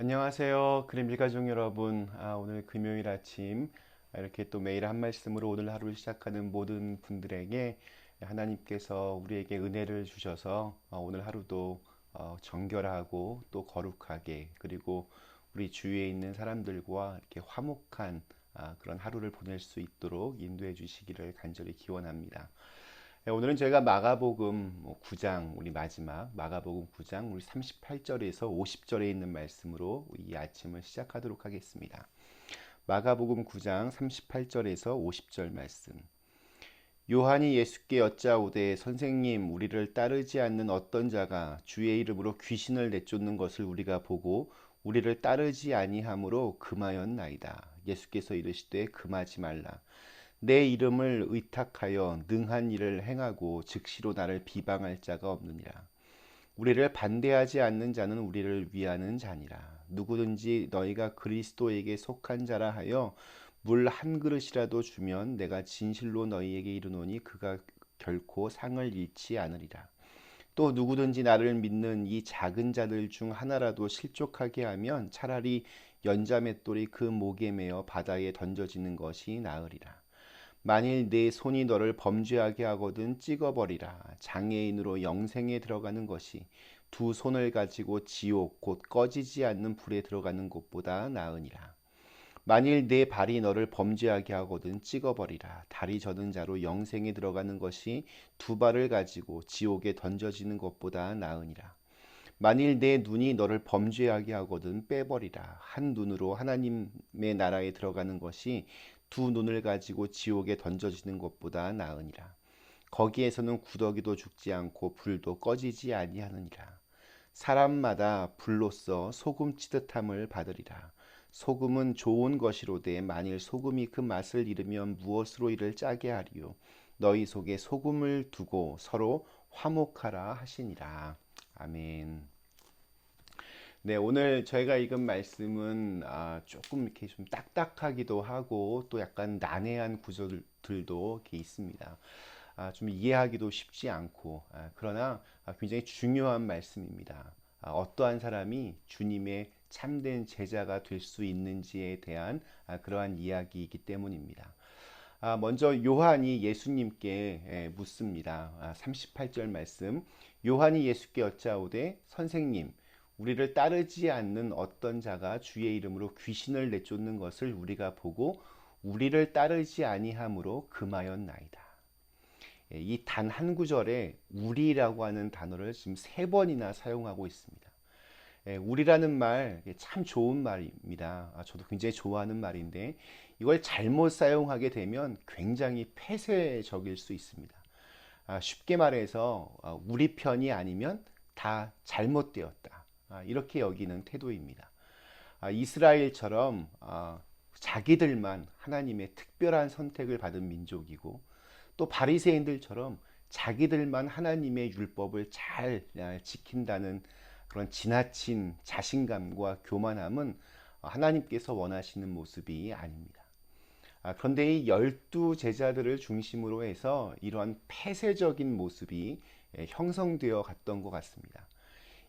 안녕하세요. 그림 일가족 여러분. 오늘 금요일 아침 이렇게 또 매일 한 말씀으로 오늘 하루를 시작하는 모든 분들에게 하나님께서 우리에게 은혜를 주셔서 오늘 하루도 정결하고 또 거룩하게 그리고 우리 주위에 있는 사람들과 이렇게 화목한 그런 하루를 보낼 수 있도록 인도해 주시기를 간절히 기원합니다. 오늘은 저희가 마가복음 9장 우리 마지막 마가복음 9장 우리 38절에서 50절에 있는 말씀으로 이 아침을 시작하도록 하겠습니다. 마가복음 9장 38절에서 50절 말씀. 요한이 예수께 여짜오되 선생님 우리를 따르지 않는 어떤 자가 주의 이름으로 귀신을 내쫓는 것을 우리가 보고 우리를 따르지 아니하므로 금하였나이다. 예수께서 이르시되 금하지 말라. 내 이름을 의탁하여 능한 일을 행하고 즉시로 나를 비방할 자가 없느니라. 우리를 반대하지 않는 자는 우리를 위하는 자니라. 누구든지 너희가 그리스도에게 속한 자라 하여 물 한 그릇이라도 주면 내가 진실로 너희에게 이르노니 그가 결코 상을 잃지 않으리라. 또 누구든지 나를 믿는 이 작은 자들 중 하나라도 실족하게 하면 차라리 연자맷돌이 그 목에 매어 바다에 던져지는 것이 나으리라. 만일 네 손이 너를 범죄하게 하거든 찍어버리라. 장애인으로 영생에 들어가는 것이 두 손을 가지고 지옥 곧 꺼지지 않는 불에 들어가는 것보다 나으니라. 만일 네 발이 너를 범죄하게 하거든 찍어버리라. 다리 저는 자로 영생에 들어가는 것이 두 발을 가지고 지옥에 던져지는 것보다 나으니라. 만일 내 눈이 너를 범죄하게 하거든 빼버리라. 한 눈으로 하나님의 나라에 들어가는 것이 두 눈을 가지고 지옥에 던져지는 것보다 나으니라. 거기에서는 구더기도 죽지 않고 불도 꺼지지 아니하느니라. 사람마다 불로써 소금 치듯함을 받으리라. 소금은 좋은 것이로되 만일 소금이 그 맛을 잃으면 무엇으로 이를 짜게 하리요. 너희 속에 소금을 두고 서로 화목하라 하시니라. 아멘. 네, 오늘 저희가 읽은 말씀은 조금 이렇게 좀 딱딱하기도 하고 또 약간 난해한 구절들도 이렇게 있습니다. 좀 이해하기도 쉽지 않고 그러나 굉장히 중요한 말씀입니다. 어떠한 사람이 주님의 참된 제자가 될 수 있는지에 대한 그러한 이야기이기 때문입니다. 먼저 요한이 예수님께 묻습니다. 38절 말씀. 요한이 예수께 여짜오되 선생님 우리를 따르지 않는 어떤 자가 주의 이름으로 귀신을 내쫓는 것을 우리가 보고 우리를 따르지 아니함으로 금하였나이다. 이 단 한 구절에 우리라고 하는 단어를 지금 세 번이나 사용하고 있습니다. 우리라는 말 참 좋은 말입니다. 저도 굉장히 좋아하는 말인데 이걸 잘못 사용하게 되면 굉장히 폐쇄적일 수 있습니다. 쉽게 말해서 우리 편이 아니면 다 잘못되었다. 이렇게 여기는 태도입니다. 이스라엘처럼 자기들만 하나님의 특별한 선택을 받은 민족이고 또 바리새인들처럼 자기들만 하나님의 율법을 잘 지킨다는 그런 지나친 자신감과 교만함은 하나님께서 원하시는 모습이 아닙니다. 그런데 이 열두 제자들을 중심으로 해서 이러한 폐쇄적인 모습이 형성되어 갔던 것 같습니다.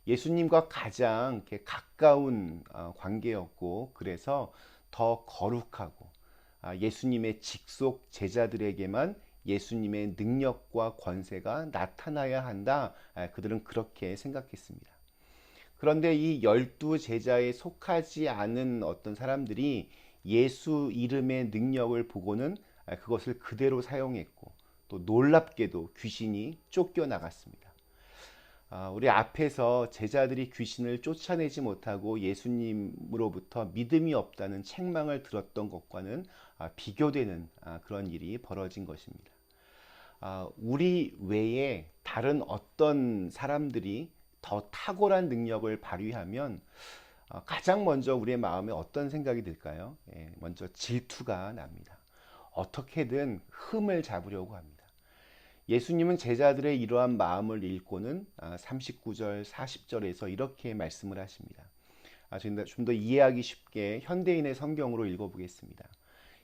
예수님과 가장 이렇게 가까운 관계였고 그래서 더 거룩하고 예수님의 직속 제자들에게만 예수님의 능력과 권세가 나타나야 한다. 그들은 그렇게 생각했습니다. 그런데 이 열두 제자에 속하지 않은 어떤 사람들이 예수 이름의 능력을 보고는 그것을 그대로 사용했고 또 놀랍게도 귀신이 쫓겨나갔습니다. 우리 앞에서 제자들이 귀신을 쫓아내지 못하고 예수님으로부터 믿음이 없다는 책망을 들었던 것과는 비교되는 그런 일이 벌어진 것입니다. 우리 외에 다른 어떤 사람들이 더 탁월한 능력을 발휘하면 가장 먼저 우리의 마음에 어떤 생각이 들까요? 먼저 질투가 납니다. 어떻게든 흠을 잡으려고 합니다. 예수님은 제자들의 이러한 마음을 읽고는 39절, 40절에서 이렇게 말씀을 하십니다. 좀 더 이해하기 쉽게 현대인의 성경으로 읽어보겠습니다.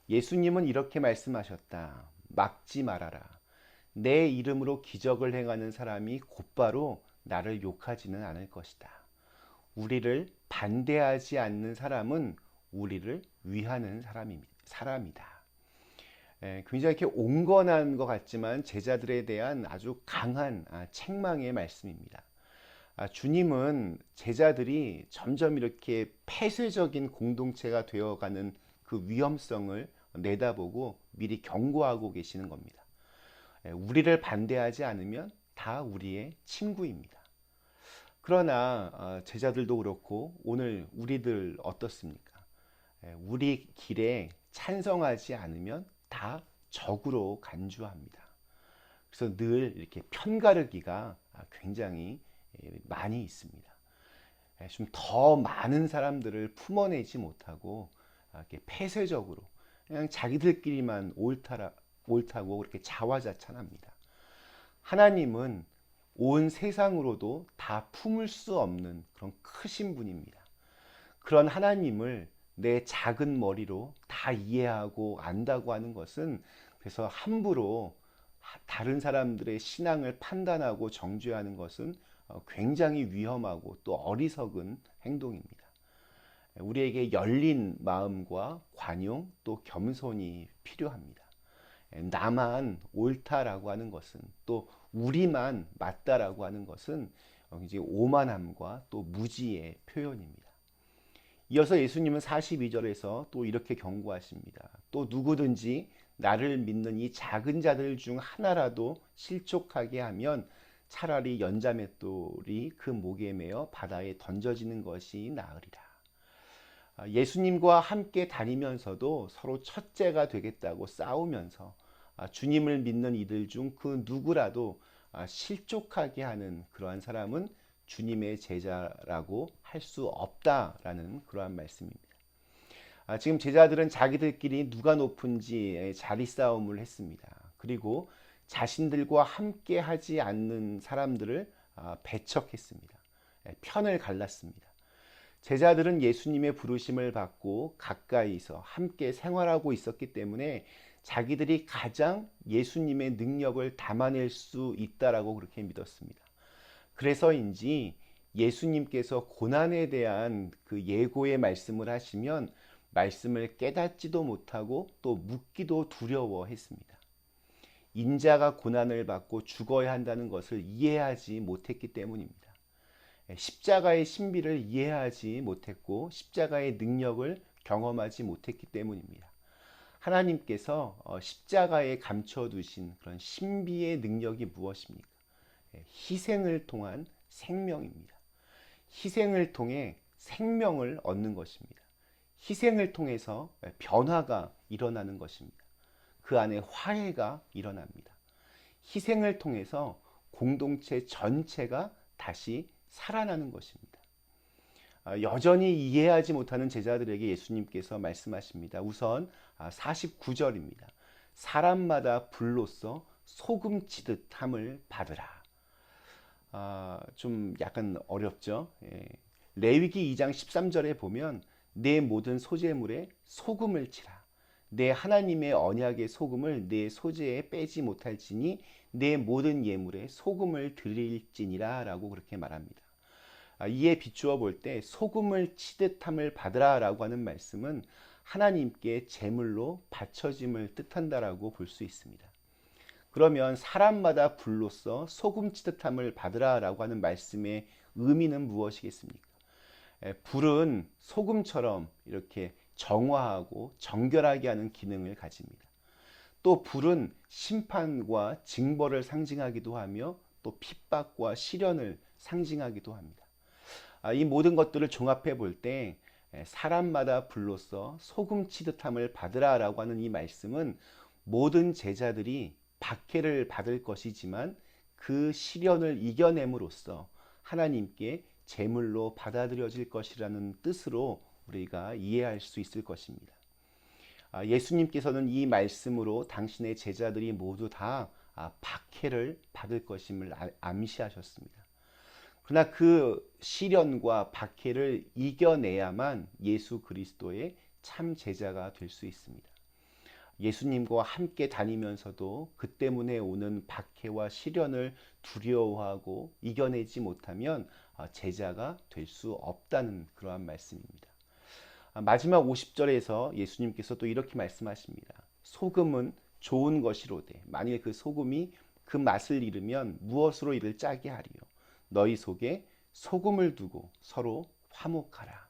예수님은 이렇게 말씀하셨다. 막지 말아라. 내 이름으로 기적을 행하는 사람이 곧바로 나를 욕하지는 않을 것이다. 우리를 반대하지 않는 사람은 우리를 위하는 사람이다. 굉장히 이렇게 온건한 것 같지만 제자들에 대한 아주 강한 책망의 말씀입니다. 주님은 제자들이 점점 이렇게 폐쇄적인 공동체가 되어가는 그 위험성을 내다보고 미리 경고하고 계시는 겁니다. 우리를 반대하지 않으면 다 우리의 친구입니다. 그러나 제자들도 그렇고 오늘 우리들 어떻습니까? 우리 길에 찬성하지 않으면 다 적으로 간주합니다. 그래서 늘 이렇게 편가르기가 굉장히 많이 있습니다. 좀 더 많은 사람들을 품어내지 못하고 이렇게 폐쇄적으로 그냥 자기들끼리만 옳다고 그렇게 자화자찬합니다. 하나님은 온 세상으로도 다 품을 수 없는 그런 크신 분입니다. 그런 하나님을 내 작은 머리로 다 이해하고 안다고 하는 것은 그래서 함부로 다른 사람들의 신앙을 판단하고 정죄하는 것은 굉장히 위험하고 또 어리석은 행동입니다. 우리에게 열린 마음과 관용 또 겸손이 필요합니다. 나만 옳다라고 하는 것은 또 우리만 맞다라고 하는 것은 이제 오만함과 또 무지의 표현입니다. 이어서 예수님은 42절에서 또 이렇게 경고하십니다. 또 누구든지 나를 믿는 이 작은 자들 중 하나라도 실족하게 하면 차라리 연자맷돌이 그 목에 매어 바다에 던져지는 것이 나으리라. 예수님과 함께 다니면서도 서로 첫째가 되겠다고 싸우면서 주님을 믿는 이들 중 그 누구라도 실족하게 하는 그러한 사람은 주님의 제자라고 할 수 없다라는 그러한 말씀입니다. 지금 제자들은 자기들끼리 누가 높은지 자리 싸움을 했습니다. 그리고 자신들과 함께 하지 않는 사람들을 배척했습니다. 편을 갈랐습니다. 제자들은 예수님의 부르심을 받고 가까이서 함께 생활하고 있었기 때문에 자기들이 가장 예수님의 능력을 담아낼 수 있다라고 그렇게 믿었습니다. 그래서인지 예수님께서 고난에 대한 그 예고의 말씀을 하시면 말씀을 깨닫지도 못하고 또 묻기도 두려워했습니다. 인자가 고난을 받고 죽어야 한다는 것을 이해하지 못했기 때문입니다. 십자가의 신비를 이해하지 못했고 십자가의 능력을 경험하지 못했기 때문입니다. 하나님께서 십자가에 감춰두신 그런 신비의 능력이 무엇입니까? 희생을 통한 생명입니다. 희생을 통해 생명을 얻는 것입니다. 희생을 통해서 변화가 일어나는 것입니다. 그 안에 화해가 일어납니다. 희생을 통해서 공동체 전체가 다시 살아나는 것입니다. 여전히 이해하지 못하는 제자들에게 예수님께서 말씀하십니다. 우선 49절입니다. 사람마다 불로써 소금 치듯 함을 받으라. 좀 약간 어렵죠. 레위기 2장 13절에 보면 내 모든 소재물에 소금을 치라. 내 하나님의 언약의 소금을 내 소재에 빼지 못할지니 내 모든 예물에 소금을 드릴지니라 라고 그렇게 말합니다. 이에 비추어 볼 때 소금을 치듯 함을 받으라 라고 하는 말씀은 하나님께 제물로 바쳐짐을 뜻한다라고 볼 수 있습니다. 그러면 사람마다 불로써 소금 치듯 함을 받으라 라고 하는 말씀의 의미는 무엇이겠습니까? 불은 소금처럼 이렇게 정화하고 정결하게 하는 기능을 가집니다. 또 불은 심판과 징벌을 상징하기도 하며 또 핍박과 시련을 상징하기도 합니다. 이 모든 것들을 종합해 볼 때 사람마다 불로써 소금 치듯함을 받으라 라고 하는 이 말씀은 모든 제자들이 박해를 받을 것이지만 그 시련을 이겨냄으로써 하나님께 제물로 받아들여질 것이라는 뜻으로 우리가 이해할 수 있을 것입니다. 예수님께서는 이 말씀으로 당신의 제자들이 모두 다 박해를 받을 것임을 암시하셨습니다. 그러나 그 시련과 박해를 이겨내야만 예수 그리스도의 참 제자가 될 수 있습니다. 예수님과 함께 다니면서도 그 때문에 오는 박해와 시련을 두려워하고 이겨내지 못하면 제자가 될 수 없다는 그러한 말씀입니다. 마지막 50절에서 예수님께서 또 이렇게 말씀하십니다. 소금은 좋은 것이로되 만일 그 소금이 그 맛을 잃으면 무엇으로 이를 짜게 하리요. 너희 속에 소금을 두고 서로 화목하라.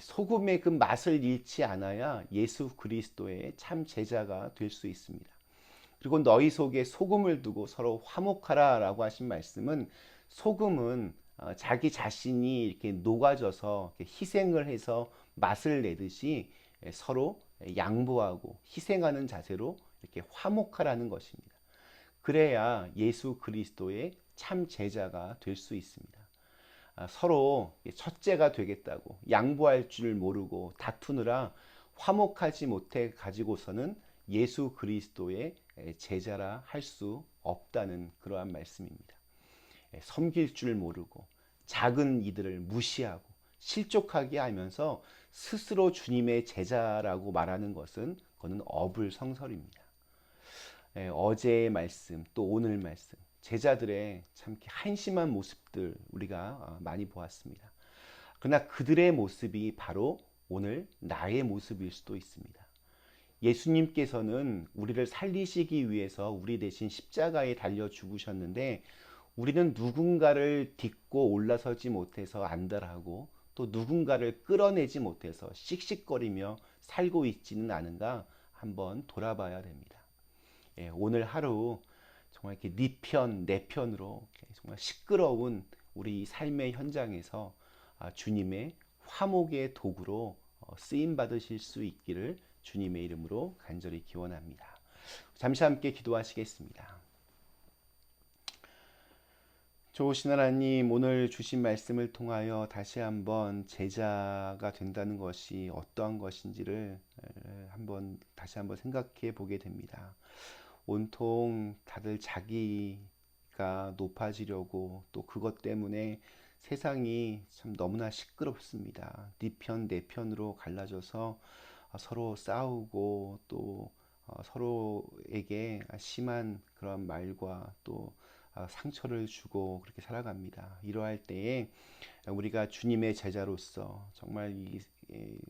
소금의 그 맛을 잃지 않아야 예수 그리스도의 참 제자가 될 수 있습니다. 그리고 너희 속에 소금을 두고 서로 화목하라 라고 하신 말씀은 소금은 자기 자신이 이렇게 녹아져서 희생을 해서 맛을 내듯이 서로 양보하고 희생하는 자세로 이렇게 화목하라는 것입니다. 그래야 예수 그리스도의 참 제자가 될 수 있습니다. 서로 첫째가 되겠다고 양보할 줄 모르고 다투느라 화목하지 못해 가지고서는 예수 그리스도의 제자라 할 수 없다는 그러한 말씀입니다. 섬길 줄 모르고 작은 이들을 무시하고 실족하게 하면서 스스로 주님의 제자라고 말하는 것은 그거는 어불성설입니다. 어제의 말씀 또 오늘 말씀 제자들의 참 한심한 모습들 우리가 많이 보았습니다. 그러나 그들의 모습이 바로 오늘 나의 모습일 수도 있습니다. 예수님께서는 우리를 살리시기 위해서 우리 대신 십자가에 달려 죽으셨는데 우리는 누군가를 딛고 올라서지 못해서 안달하고 또 누군가를 끌어내지 못해서 씩씩거리며 살고 있지는 않은가 한번 돌아봐야 됩니다. 오늘 하루 정말 이렇게 네 편, 내 편으로 정말 시끄러운 우리 삶의 현장에서 주님의 화목의 도구로 쓰임 받으실 수 있기를 주님의 이름으로 간절히 기원합니다. 잠시 함께 기도하시겠습니다. 좋으신 하나님, 오늘 주신 말씀을 통하여 다시 한번 제자가 된다는 것이 어떠한 것인지를 다시 한번 생각해 보게 됩니다. 온통 다들 자기가 높아지려고 또 그것 때문에 세상이 참 너무나 시끄럽습니다. 네 편, 내 편으로 갈라져서 서로 싸우고 또 서로에게 심한 그런 말과 또 상처를 주고 그렇게 살아갑니다. 이러할 때에 우리가 주님의 제자로서 정말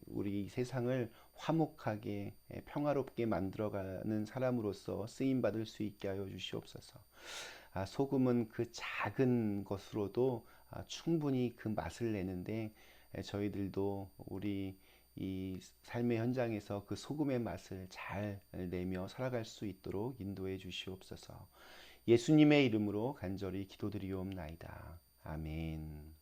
우리 세상을 화목하게 평화롭게 만들어가는 사람으로서 쓰임 받을 수 있게 하여 주시옵소서. 소금은 그 작은 것으로도 충분히 그 맛을 내는데 저희들도 우리 이 삶의 현장에서 그 소금의 맛을 잘 내며 살아갈 수 있도록 인도해 주시옵소서. 예수님의 이름으로 간절히 기도드리옵나이다. 아멘.